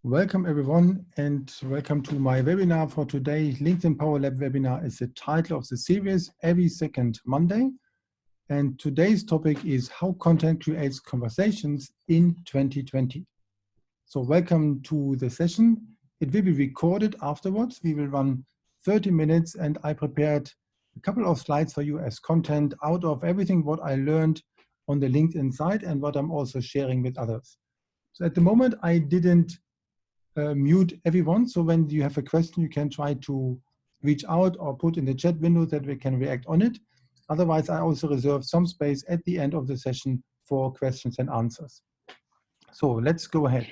Welcome everyone and welcome to my webinar for today. LinkedIn Power Lab webinar is the title of the series every second Monday. And today's topic is how content creates conversations in 2020. So welcome to the session. It will be recorded afterwards. We will run 30 minutes and I prepared a couple of slides for you as content out of everything what I learned on the LinkedIn site and what I'm also sharing with others. So at the moment I didn't mute everyone. So when you have a question, you can try to reach out or put in the chat window that we can react on it. Otherwise, I also reserve some space at the end of the session for questions and answers. So let's go ahead.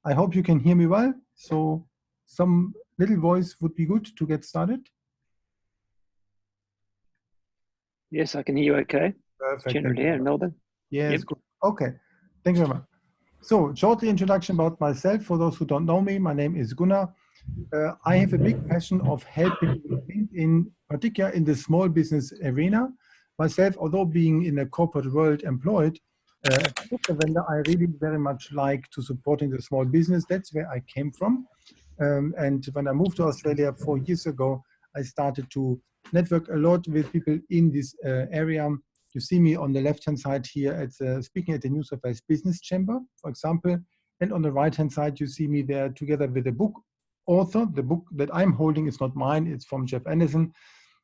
I hope you can hear me well. So some little voice would be good to get started. Yes, I can hear you okay. Perfect. Jenner here in Melbourne. Yes, Yep. good. Okay, thank you very much. So shortly introduction about myself. For those who don't know me, my name is Gunnar. I have a big passion of helping in particular in the small business arena. Myself, although being in a corporate world employed, as a software vendor, I really very much like to supporting the small business. That's where I came from. And when I moved to Australia 4 years ago, I started to network a lot with people in this area. You see me on the left-hand side here at speaking at the New South Wales Business Chamber, for example. And on the right-hand side, you see me there together with a book author. The book that I'm holding is not mine, it's from Jeff Anderson.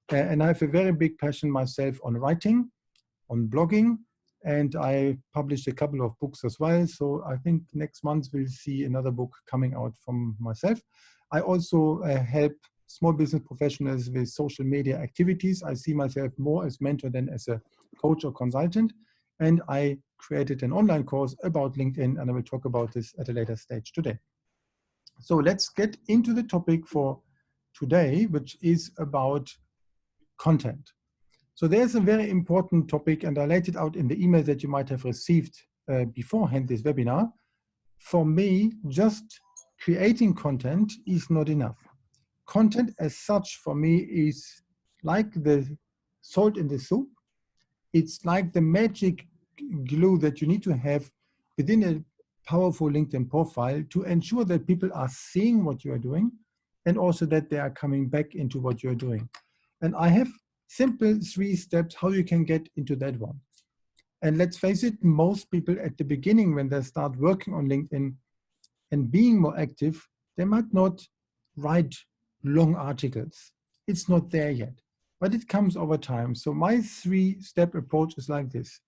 And I have a very big passion myself on writing, on blogging, and I published a couple of books as well. So I think next month we'll see another book coming out from myself. I also help small business professionals with social media activities. I see myself more as mentor than as a coach or consultant. And I created an online course about LinkedIn, and I will talk about this at a later stage today. So let's get into the topic for today, which is about content. So there's a very important topic, and I laid it out in the email that you might have received beforehand this webinar. For me, just creating content is not enough. Content as such for me is like the salt in the soup. It's like the magic glue that you need to have within a powerful LinkedIn profile to ensure that people are seeing what you are doing and also that they are coming back into what you're doing. And I have simple 3 steps how you can get into that one. And let's face it, most people at the beginning when they start working on LinkedIn and being more active, they might not write long articles. It's not there yet, but it comes over time. So my 3-step approach is like this.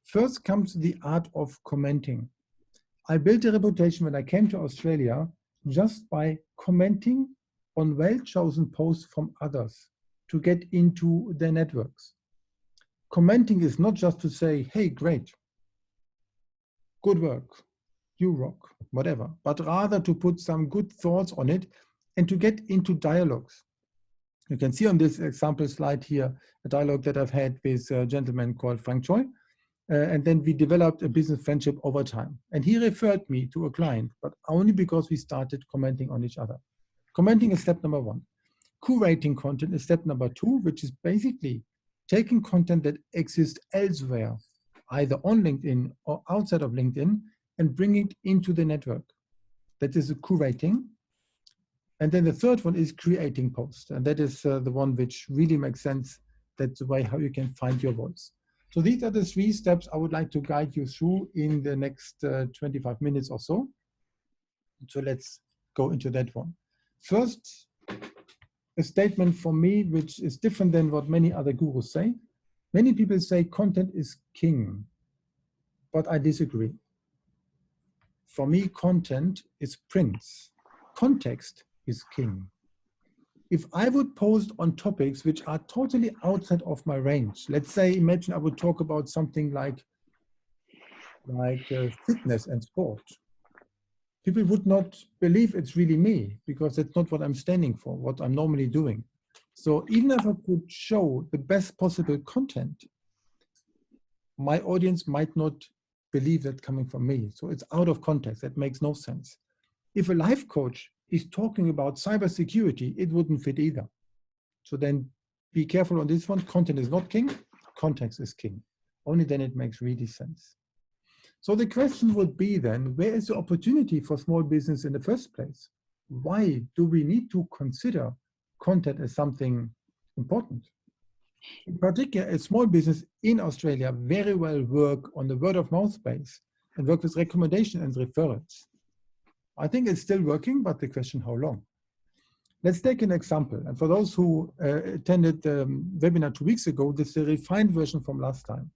First comes the art of commenting. I built a reputation when I came to Australia just by commenting on well-chosen posts from others to get into their networks. Commenting is not just to say, hey, great, good work, you rock, whatever, but rather to put some good thoughts on it and to get into dialogues. You can see on this example slide here a dialogue that I've had with a gentleman called Frank Choi. And then we developed a business friendship over time. And he referred me to a client, but only because we started commenting on each other. Commenting is step number 1. Curating content is step number 2, which is basically taking content that exists elsewhere, either on LinkedIn or outside of LinkedIn, and bringing it into the network. That is a curating. And then the third one is creating posts. And that is the one which really makes sense. That's the way how you can find your voice. So these are the 3 steps I would like to guide you through in the next 25 minutes or so. So let's go into that one. First, a statement from me, which is different than what many other gurus say. Many people say content is king, but I disagree. For me, content is prince. Context is king. If I would post on topics which are totally outside of my range, let's say, imagine I would talk about something like fitness and sport. People would not believe it's really me because that's not what I'm standing for, what I'm normally doing. So even if I could show the best possible content, my audience might not believe that coming from me. So it's out of context. That makes no sense. If a life coach is talking about cybersecurity, it wouldn't fit either. So then be careful on this one. Content is not king, context is king. Only then it makes really sense. So the question would be then, where is the opportunity for small business in the first place? Why do we need to consider content as something important? In particular, a small business in Australia very well work on the word of mouth base and work with recommendation and referrals. I think it's still working, but the question how long? Let's take an example. And for those who attended the webinar 2 weeks ago, this is a refined version from last time.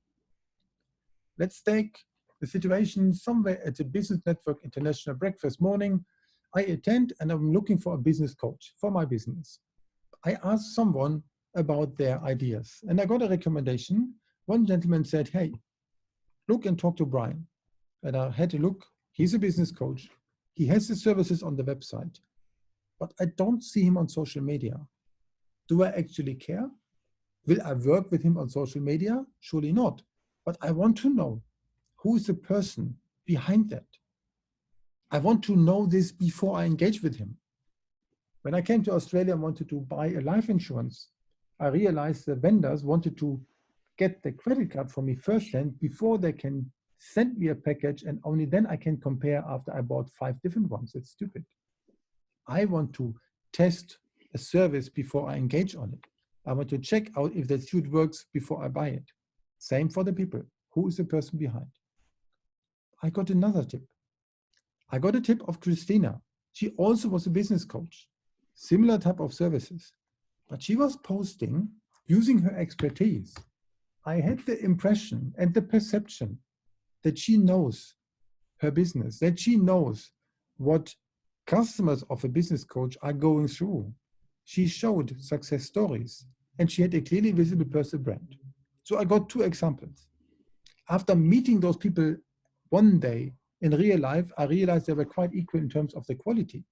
Let's take the situation somewhere at a Business Network International breakfast morning. I attend and I'm looking for a business coach for my business. I asked someone about their ideas and I got a recommendation. One gentleman said, hey, look and talk to Brian. And I had to look, he's a business coach. He has the services on the website, but I don't see him on social media. Do I actually care? Will I work with him on social media? Surely not. But I want to know who is the person behind that. I want to know this before I engage with him. When I came to Australia and wanted to buy a life insurance, I realized the vendors wanted to get the credit card from me firsthand before they can send me a package, and only then I can compare after I bought 5 different ones. It's stupid. I want to test a service before I engage on it. I want to check out if the suit works before I buy it. Same for the people. Who is the person behind? I got another tip. I got a tip of Christina. She also was a business coach, similar type of services, but she was posting using her expertise. I had the impression and the perception that she knows her business, that she knows what customers of a business coach are going through. She showed success stories and she had a clearly visible personal brand. So I got 2 examples. After meeting those people one day in real life, I realized they were quite equal in terms of the quality.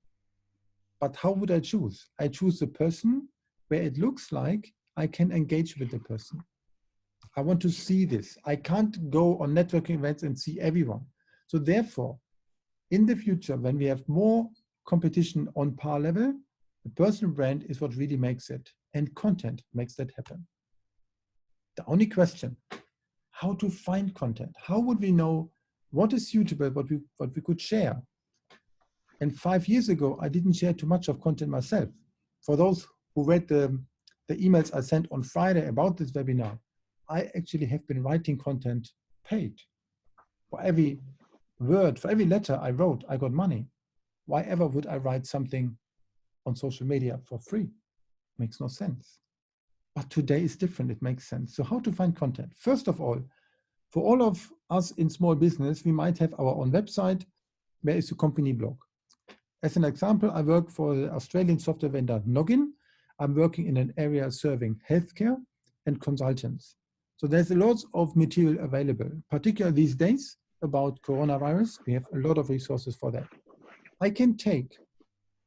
But how would I choose? I choose the person where it looks like I can engage with the person. I want to see this. I can't go on networking events and see everyone. So therefore, in the future, when we have more competition on par level, the personal brand is what really makes it, and content makes that happen. The only question, how to find content? How would we know what is suitable, what we could share? And 5 years ago, I didn't share too much of content myself. For those who read the emails I sent on Friday about this webinar, I actually have been writing content paid. For every word, for every letter I wrote, I got money. Why ever would I write something on social media for free? Makes no sense. But today is different, it makes sense. So how to find content? First of all, for all of us in small business, we might have our own website. Where is the company blog? As an example, I work for the Australian software vendor Noggin. I'm working in an area serving healthcare and consultants. So there's a lot of material available, particularly these days about coronavirus. We have a lot of resources for that. I can take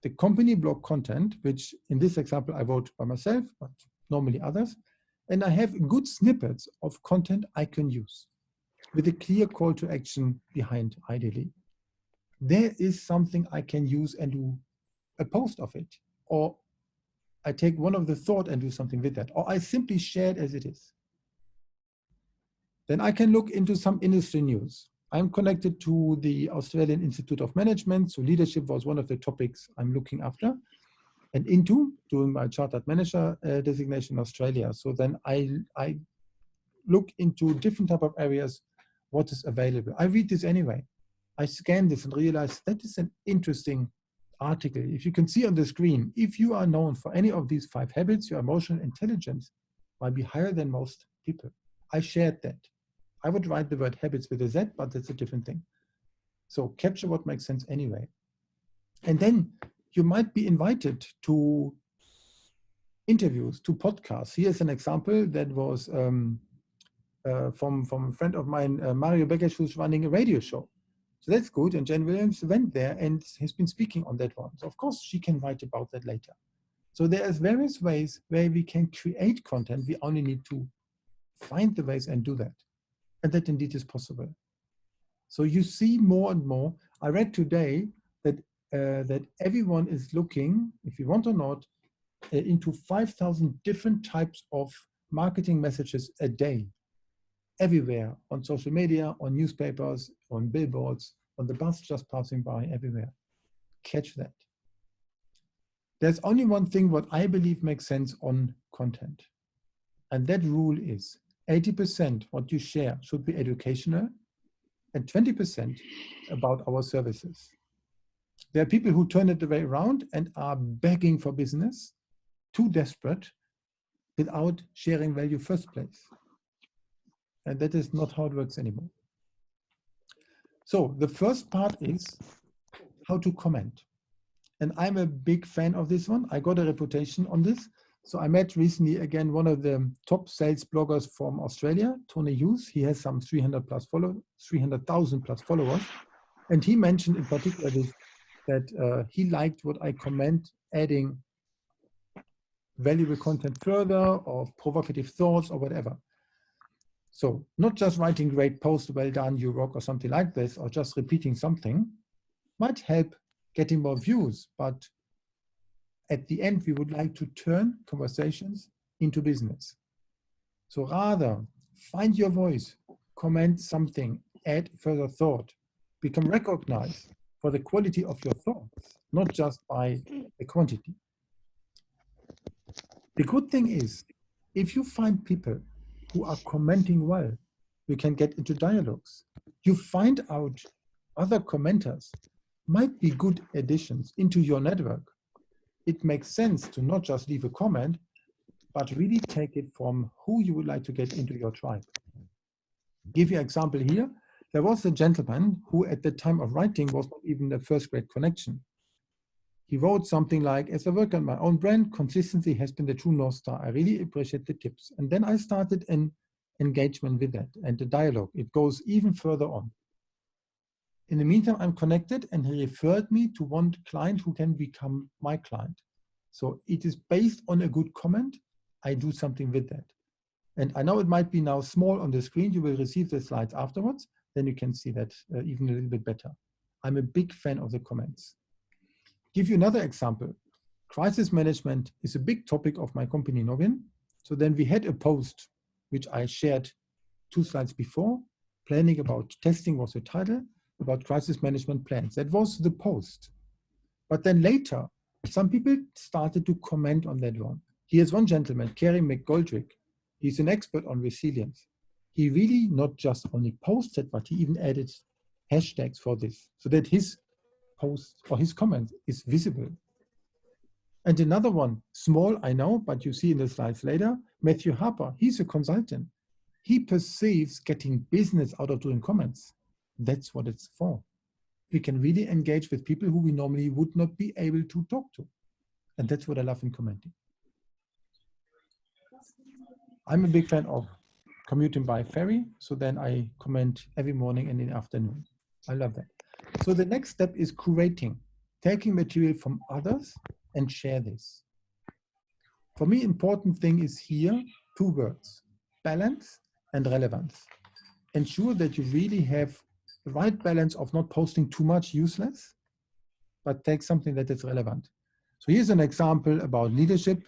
the company blog content, which in this example I wrote by myself, but normally others, and I have good snippets of content I can use with a clear call to action behind, ideally. There is something I can use and do a post of it, or I take one of the thought and do something with that, or I simply share it as it is. Then I can look into some industry news. I'm connected to the Australian Institute of Management, so leadership was one of the topics I'm looking after and into doing my chartered manager designation in Australia. So then I look into different type of areas, what is available. I read this anyway. I scan this and realize that is an interesting article. If you can see on the screen, if you are known for any of these 5 habits, your emotional intelligence might be higher than most people. I shared that. I would write the word habits with a Z, but that's a different thing. So capture what makes sense anyway. And then you might be invited to interviews, to podcasts. Here's an example that was from a friend of mine, Mario Beckes, who's running a radio show. So that's good. And Jen Williams went there and has been speaking on that one. So of course she can write about that later. So there's various ways where we can create content. We only need to find the ways and do that. And that indeed is possible. So you see more and more. I read today that that everyone is looking, if you want or not, into 5,000 different types of marketing messages a day. everywhere, on social media, on newspapers, on billboards, on the bus just passing by, everywhere. Catch that. There's only one thing what I believe makes sense on content. And that rule is 80% what you share should be educational and 20% about our services. There are people who turn it the way around and are begging for business, too desperate, without sharing value first place. And that is not how it works anymore. So the first part is how to comment. And I'm a big fan of this one. I got a reputation on this. So I met recently, again, one of the top sales bloggers from Australia, Tony Hughes. He has some 300,000 plus followers. And he mentioned in particular this, that he liked what I comment, adding valuable content further, or provocative thoughts, or whatever. So not just writing great posts, well done, you rock, or something like this, or just repeating something might help getting more views. But at the end, we would like to turn conversations into business. So rather, find your voice, comment something, add further thought, become recognized for the quality of your thoughts, not just by the quantity. The good thing is, if you find people who are commenting well, you can get into dialogues. You find out other commenters might be good additions into your network. It makes sense to not just leave a comment, but really take it from who you would like to get into your tribe. Give you an example here. There was a gentleman who at the time of writing was not even a first grade connection. He wrote something like, as I work on my own brand, consistency has been the true North Star. I really appreciate the tips. And then I started an engagement with that and the dialogue. It goes even further on. In the meantime, I'm connected, and he referred me to one client who can become my client. So it is based on a good comment. I do something with that. And I know it might be now small on the screen. You will receive the slides afterwards. Then you can see that even a little bit better. I'm a big fan of the comments. Give you another example. Crisis management is a big topic of my company, Noggin. So then we had a post, which I shared 2 slides before. Planning about testing was the title, about crisis management plans. That was the post. But then later, some people started to comment on that one. Here's one gentleman, Kerry McGoldrick. He's an expert on resilience. He really not just only posted, but he even added hashtags for this, so that his post or his comment is visible. And another one, small, I know, but you see in the slides later, Matthew Harper, he's a consultant. He perceives getting business out of doing comments. That's what it's for. We can really engage with people who we normally would not be able to talk to. And that's what I love in commenting. I'm a big fan of commuting by ferry. So then I comment every morning and in the afternoon. I love that. So the next step is curating, taking material from others and share this. For me, important thing is here, 2 words, balance and relevance. Ensure that you really have the right balance of not posting too much useless, but take something that is relevant. So here's an example about leadership,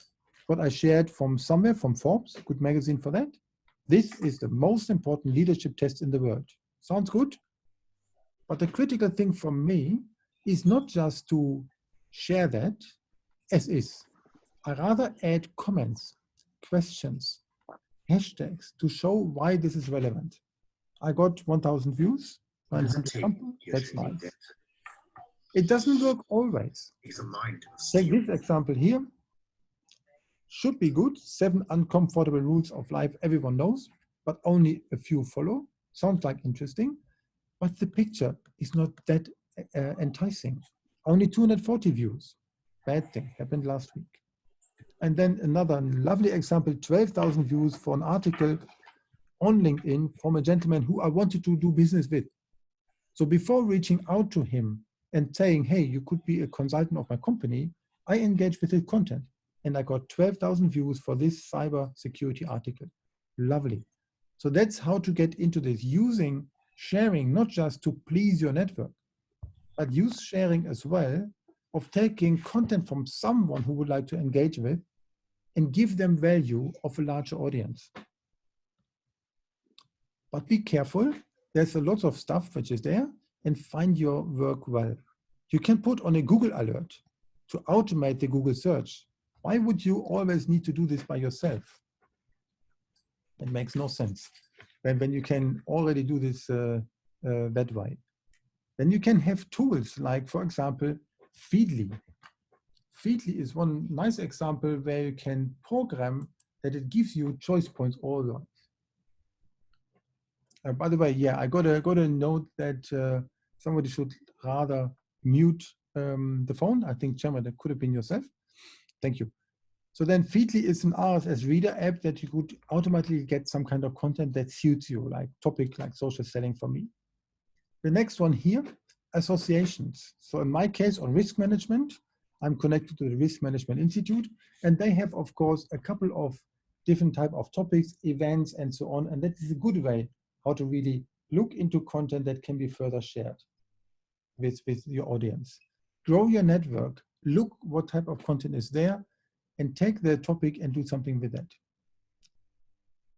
what I shared from somewhere, from Forbes, good magazine for that. This is the most important leadership test in the world. Sounds good? But the critical thing for me is not just to share that as is. I rather add comments, questions, hashtags to show why this is relevant. I got 1,000 views. That's nice. It doesn't work always. Take this example here. Should be good. 7 uncomfortable rules of life everyone knows, but only a few follow. Sounds like interesting, but the picture is not that enticing. Only 240 views. Bad thing happened last week. And then another lovely example, 12,000 views for an article on LinkedIn from a gentleman who I wanted to do business with. So before reaching out to him and saying, hey, you could be a consultant of my company, I engaged with his content and I got 12,000 views for this cyber security article. Lovely. So that's how to get into this, using sharing, not just to please your network, but use sharing as well of taking content from someone who would like to engage with and give them value of a larger audience. But be careful. There's a lot of stuff which is there, and find your work well. You can put on a Google alert to automate the Google search. Why would you always need to do this by yourself? It makes no sense. When you can already do this that way. Then you can have tools like, for example, Feedly. Feedly is one nice example where you can program that it gives you choice points all along. By the way, yeah, I got a note that somebody should rather mute the phone. I think, Gemma, that could have been yourself. Thank you. So then Feedly is an RSS reader app that you could automatically get some kind of content that suits you, like topic like social selling for me. The next one here, associations. So in my case on risk management, I'm connected to the Risk Management Institute, and they have, of course, a couple of different type of topics, events, and so on. And that is a good way how to really look into content that can be further shared with your audience. Grow your network, look what type of content is there, and take the topic and do something with it.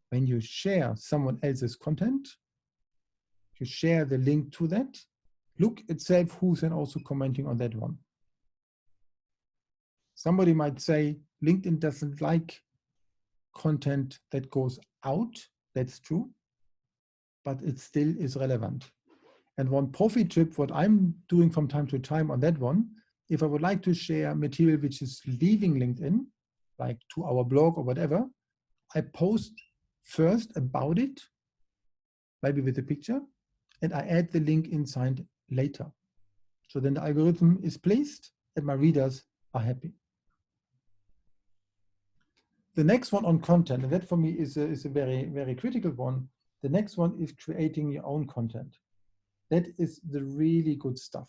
When you share someone else's content, you share the link to that, look itself who's then also commenting on that one. Somebody might say LinkedIn doesn't like content that goes out. That's true, but it still is relevant. And one profit tip, what I'm doing from time to time on that one, if I would like to share material which is leaving LinkedIn, like to our blog or whatever, I post first about it, maybe with a picture, and I add the link inside later. So then the algorithm is placed and my readers are happy. The next one on content, and that for me is a very, very critical one. The next one is creating your own content. That is the really good stuff.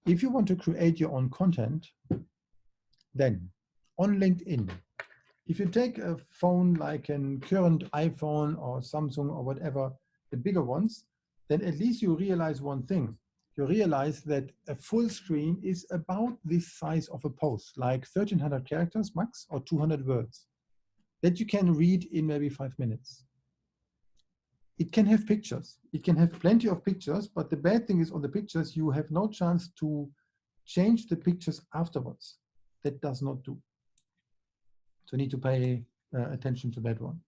If you want to create your own content, then on LinkedIn, if you take a phone like a current iPhone or Samsung or whatever, the bigger ones, then at least you realize one thing. You realize that a full screen is about this size of a post, like 1300 characters max or 200 words, that you can read in maybe 5 minutes. It can have pictures. It can have plenty of pictures, but the bad thing is on the pictures, you have no chance to change the pictures afterwards. That does not do. So you need to pay attention to that one.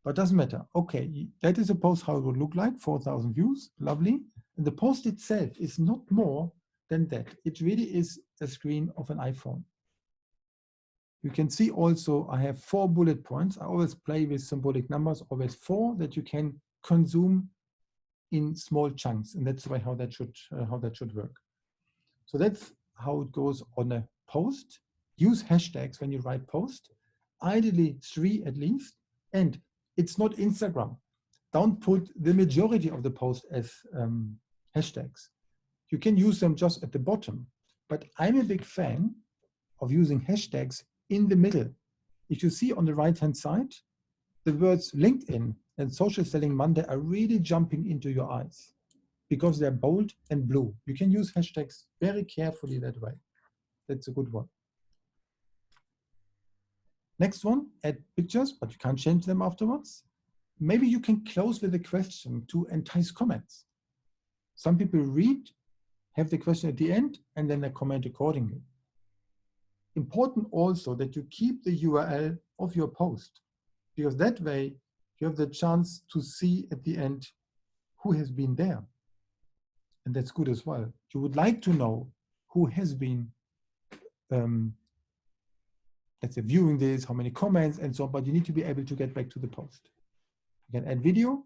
But doesn't matter. Okay, that is a post how it would look like, 4,000 views, lovely. And the post itself is not more than that. It really is a screen of an iPhone. You can see also I have 4 bullet points. I always play with symbolic numbers, always 4 that you can consume in small chunks, and that's the way how that should work. So that's how it goes on a post. Use hashtags when you write post, ideally 3 at least, and it's not Instagram. Don't put the majority of the post as hashtags. You can use them just at the bottom, but I'm a big fan of using hashtags in the middle. If you see on the right-hand side, the words LinkedIn and Social Selling Monday are really jumping into your eyes because they're bold and blue. You can use hashtags very carefully that way. That's a good one. Next one, add pictures, but you can't change them afterwards. Maybe you can close with a question to entice comments. Some people read, have the question at the end, and then they comment accordingly. Important also that you keep the URL of your post, because that way you have the chance to see at the end who has been there. And that's good as well. You would like to know who has been, let's say, viewing this, how many comments and so on, but you need to be able to get back to the post. You can add video.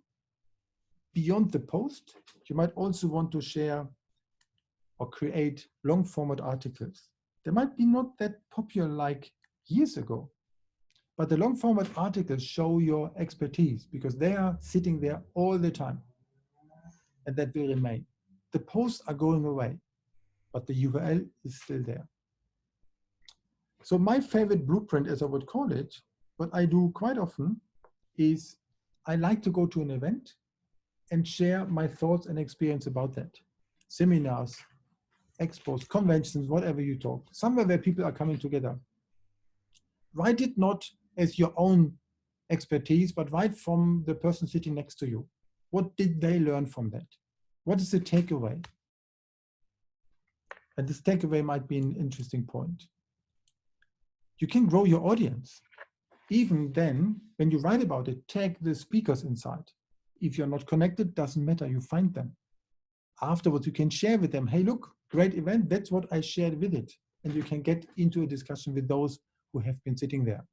Beyond the post, you might also want to share or create long format articles. They might be not that popular like years ago, but the long format articles show your expertise because they are sitting there all the time, and that will remain. The posts are going away, but the URL is still there. So my favorite blueprint, as I would call it, what I do quite often is I like to go to an event and share my thoughts and experience about that. Seminars, expos, conventions, whatever you talk, somewhere where people are coming together. Write it not as your own expertise, but write from the person sitting next to you. What did they learn from that? What is the takeaway? And this takeaway might be an interesting point. You can grow your audience. Even then, when you write about it, tag the speakers inside. If you're not connected, doesn't matter, you find them. Afterwards, you can share with them, hey, look, great event, that's what I shared with it. And you can get into a discussion with those who have been sitting there.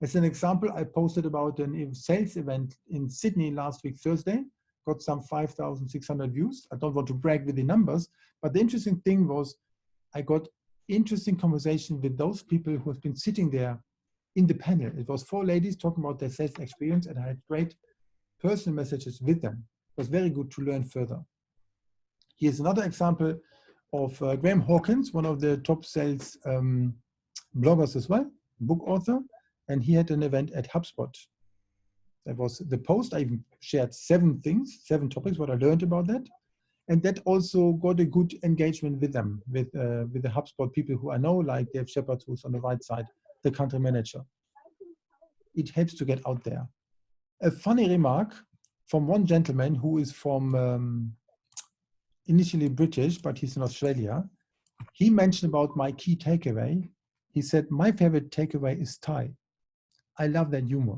As an example, I posted about a sales event in Sydney last week, Thursday, got some 5,600 views. I don't want to brag with the numbers, but the interesting thing was I got interesting conversation with those people who have been sitting there in the panel. It was 4 ladies talking about their sales experience, and I had great personal messages with them. It was very good to learn further. Here's another example of Graham Hawkins, one of the top sales bloggers as well, book author, and he had an event at HubSpot. That was the post. I even shared 7 things, 7 topics, what I learned about that. And that also got a good engagement with them, with the HubSpot people who I know, like Dave Shepard, who's on the right side, the country manager. It helps to get out there. A funny remark from one gentleman who is from initially British, but he's in Australia. He mentioned about my key takeaway. He said, my favorite takeaway is Thai. I love that humor.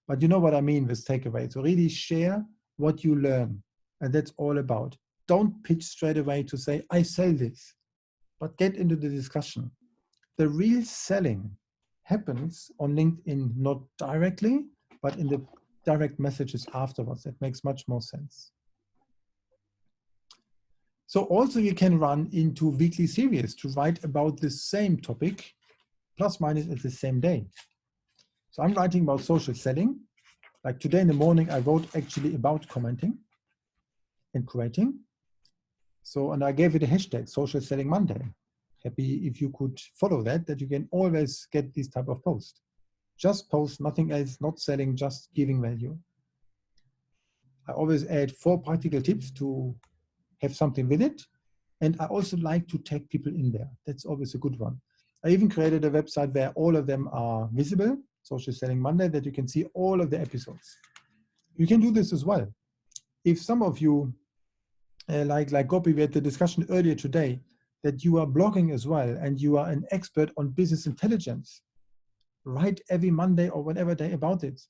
But you know what I mean with takeaway. So really share what you learn. And that's all about. Don't pitch straight away to say, I sell this, but get into the discussion. The real selling happens on LinkedIn, not directly, but in the direct messages afterwards. That makes much more sense. So also you can run into weekly series to write about the same topic, plus minus at the same day. So I'm writing about social selling. Like today in the morning, I wrote actually about commenting and creating. So, and I gave it a hashtag, Social Selling Monday. Happy if you could follow that you can always get this type of post. Just post, nothing else, not selling, just giving value. I always add 4 practical tips to have something with it. And I also like to tag people in there. That's always a good one. I even created a website where all of them are visible, Social Selling Monday, that you can see all of the episodes. You can do this as well. If some of you, like Gopi, we had the discussion earlier today, that you are blogging as well and you are an expert on business intelligence, write every Monday or whatever day about it.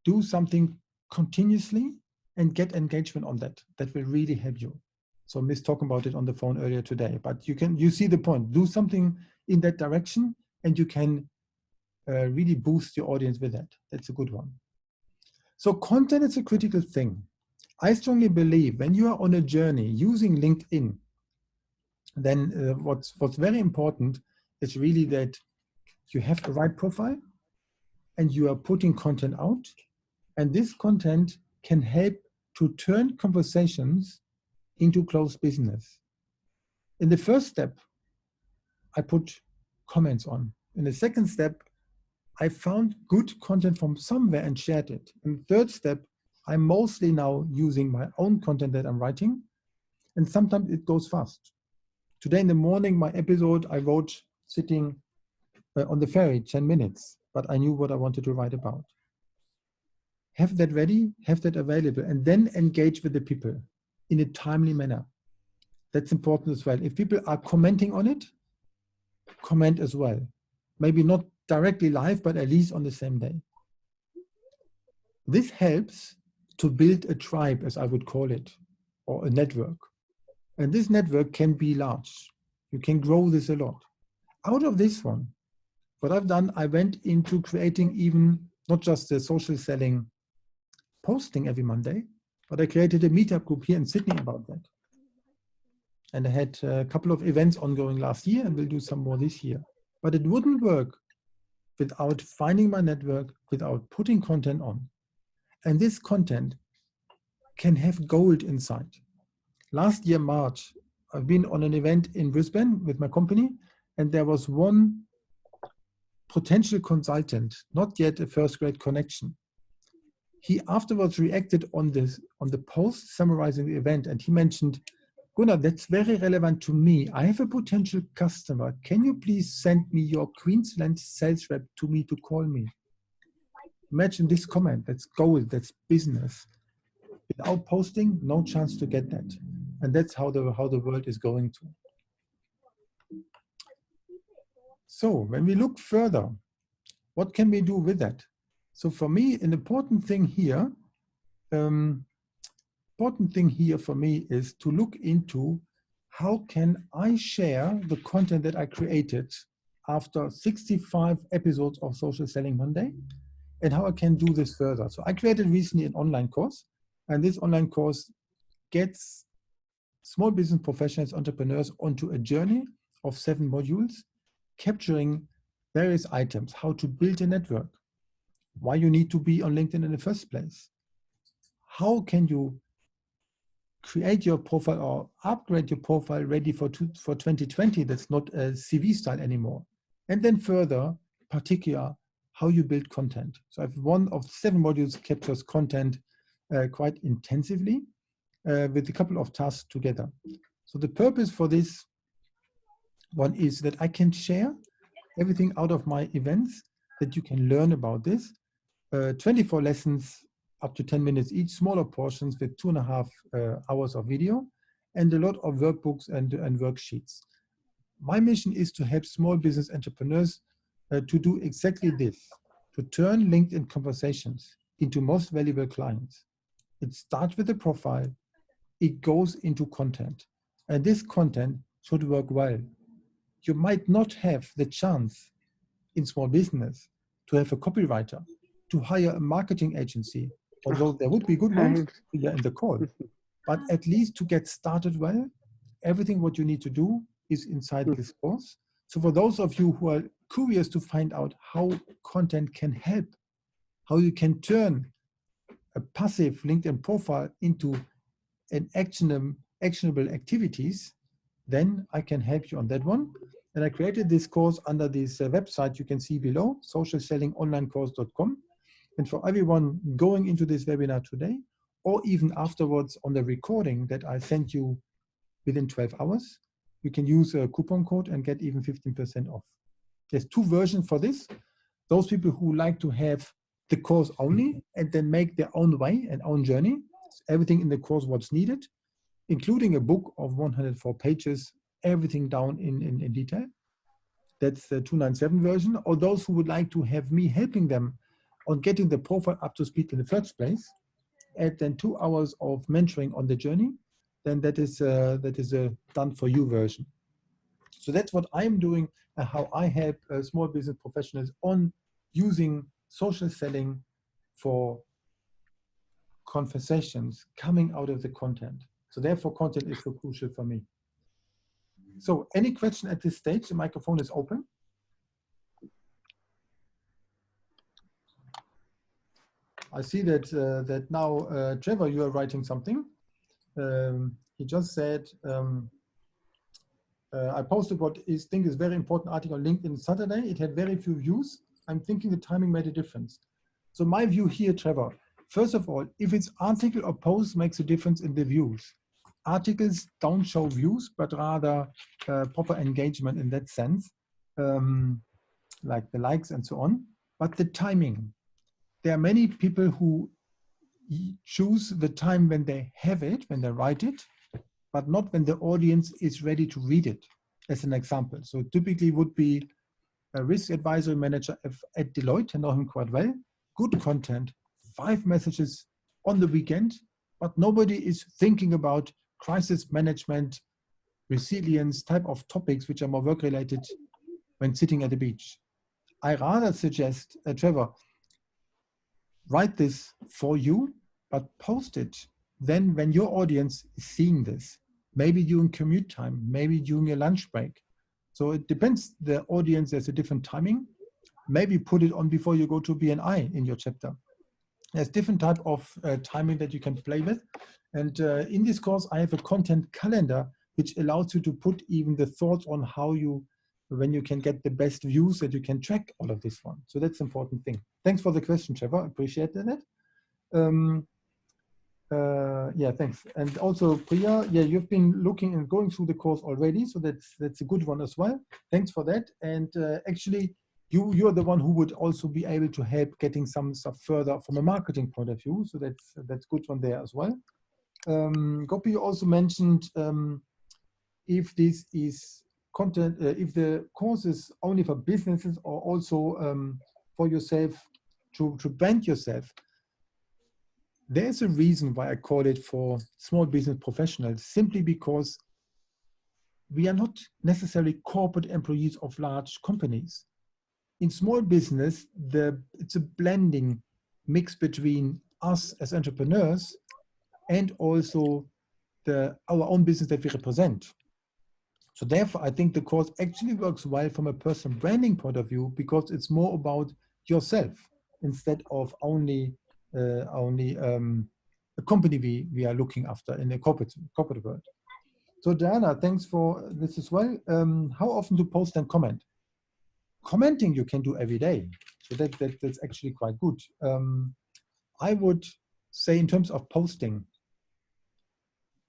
Do something continuously and get engagement on that. That will really help you. So Miss talking about it on the phone earlier today, but you see the point. Do something in that direction and you can really boost your audience with that. That's a good one. So content is a critical thing. I strongly believe when you are on a journey using LinkedIn, then what's very important is really that you have the right profile and you are putting content out, and this content can help to turn conversations into closed business. In the first step, I put comments on. In the second step, I found good content from somewhere and shared it. In the third step, I'm mostly now using my own content that I'm writing, and sometimes it goes fast. Today in the morning, my episode, I wrote sitting on the ferry, 10 minutes, but I knew what I wanted to write about. Have that ready, have that available, and then engage with the people in a timely manner. That's important as well. If people are commenting on it, comment as well. Maybe not directly live, but at least on the same day. This helps to build a tribe, as I would call it, or a network. And this network can be large. You can grow this a lot. Out of this one, what I've done, I went into creating even not just the social selling posting every Monday, but I created a meetup group here in Sydney about that. And I had a couple of events ongoing last year and we'll do some more this year. But it wouldn't work without finding my network, without putting content on. And this content can have gold inside. Last year, March, I've been on an event in Brisbane with my company, and there was one potential consultant, not yet a first grade connection. He afterwards reacted on the post summarizing the event, and he mentioned, Gunnar, that's very relevant to me. I have a potential customer. Can you please send me your Queensland sales rep to me to call me? Imagine this comment. That's gold. That's business. Without posting, no chance to get that. And that's how the world is going to. So when we look further, what can we do with that? So for me, an important thing here for me is to look into how can I share the content that I created after 65 episodes of Social Selling Monday, and how I can do this further. So I created recently an online course, and this online course gets small business professionals, entrepreneurs onto a journey of 7 modules, capturing various items: how to build a network, why you need to be on LinkedIn in the first place, how can you create your profile or upgrade your profile ready for 2020 that's not a CV style anymore. And then further, particular, how you build content. So I've one of 7 modules captures content quite intensively with a couple of tasks together. So the purpose for this one is that I can share everything out of my events that you can learn about this. 24 lessons, up to 10 minutes each, smaller portions with 2.5 hours of video, and a lot of workbooks and worksheets. My mission is to help small business entrepreneurs to do exactly this, to turn LinkedIn conversations into most valuable clients. It starts with a profile, it goes into content, and this content should work well. You might not have the chance in small business to have a copywriter, to hire a marketing agency, although there would be good ones here in the call. But at least to get started well, everything what you need to do is inside this course. So for those of you who are curious to find out how content can help, how you can turn a passive LinkedIn profile into an actionable activities, then I can help you on that one. And I created this course under this website you can see below, socialsellingonlinecourse.com. And for everyone going into this webinar today, or even afterwards on the recording that I sent you within 12 hours, you can use a coupon code and get even 15% off. There's 2 versions for this. Those people who like to have the course only and then make their own way and own journey, everything in the course what's needed, including a book of 104 pages, everything down in detail. That's the 297 version. Or those who would like to have me helping them on getting the profile up to speed in the first place, and then 2 hours of mentoring on the journey, then that is a done for you version. So that's what I'm doing and how I help small business professionals on using social selling for conversations coming out of the content. So therefore, content is so crucial for me. So any question at this stage? The microphone is open. I see that that now, Trevor, you are writing something. He just said, I posted what I think is very important article on LinkedIn Saturday. It had very few views. I'm thinking the timing made a difference. So my view here, Trevor, first of all, if it's article or post makes a difference in the views. Articles don't show views, but rather proper engagement in that sense, like the likes and so on. But the timing, there are many people who choose the time when they have it, when they write it, but not when the audience is ready to read it, as an example. So typically would be a risk advisory manager at Deloitte, I know him quite well, good content, 5 messages on the weekend, but nobody is thinking about crisis management, resilience type of topics which are more work related when sitting at the beach. I rather suggest, Trevor, write this for you, but post it then when your audience is seeing this, maybe during commute time, maybe during a lunch break. So it depends, the audience, there's a different timing. Maybe put it on before you go to BNI in your chapter. There's different type of timing that you can play with. And in this course, I have a content calendar, which allows you to put even the thoughts on how you, when you can get the best views, that you can track all of this one. So that's an important thing. Thanks for the question, Trevor. I appreciate that. Yeah, thanks. And also, Priya, yeah, you've been looking and going through the course already, so that's a good one as well. Thanks for that. And actually, you're the one who would also be able to help getting some stuff further from a marketing point of view. So that's good one there as well. Gopi, you also mentioned if this is content, if the course is only for businesses or also for yourself to brand yourself. There's a reason why I call it for small business professionals, simply because we are not necessarily corporate employees of large companies. In small business, it's a blending mix between us as entrepreneurs and also our own business that we represent. So therefore, I think the course actually works well from a personal branding point of view, because it's more about yourself instead of only a company we are looking after in a corporate world. So Diana, thanks for this as well. How often to post and comment? Commenting you can do every day, so that's actually quite good. I would say in terms of posting,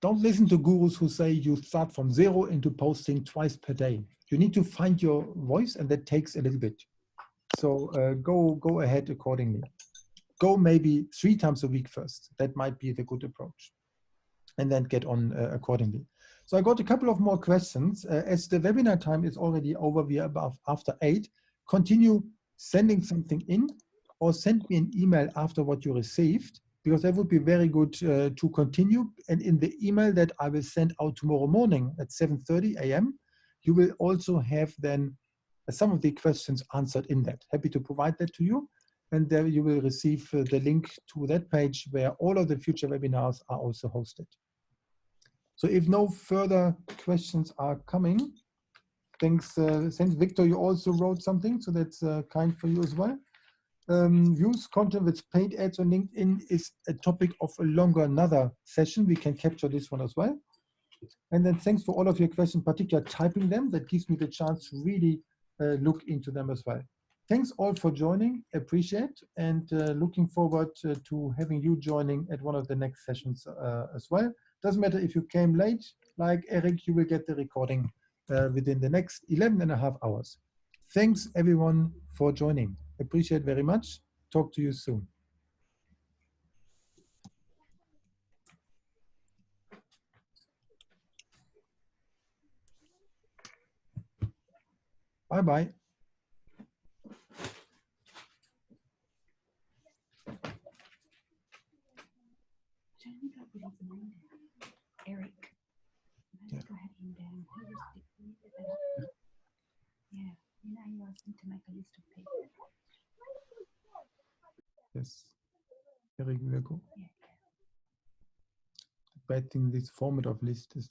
don't listen to gurus who say you start from zero into posting twice per day. You need to find your voice, and that takes a little bit. So go ahead accordingly. Go maybe 3 times a week first. That might be the good approach, and then get on accordingly. So I got a couple of more questions. As the webinar time is already over, we are about after 8. Continue sending something in, or send me an email after what you received, because that would be very good to continue. And in the email that I will send out tomorrow morning at 7:30 a.m., you will also have then some of the questions answered in that. Happy to provide that to you. And there you will receive the link to that page where all of the future webinars are also hosted. So if no further questions are coming, thanks Victor, you also wrote something, so that's kind for you as well. Use content with paid ads on LinkedIn is a topic of another session. We can capture this one as well. And then thanks for all of your questions, particularly typing them. That gives me the chance to really look into them as well. Thanks all for joining, appreciate, and looking forward to having you joining at one of the next sessions as well. Doesn't matter if you came late, like Eric, you will get the recording within the next 11.5 hours. Thanks everyone for joining. Appreciate very much. Talk to you soon. Bye-bye. Eric. Yeah. Go ahead and down. Yeah, you know you asked him to make a list of people. Yes. Eric will go. Yeah. The bad thing, this format of list is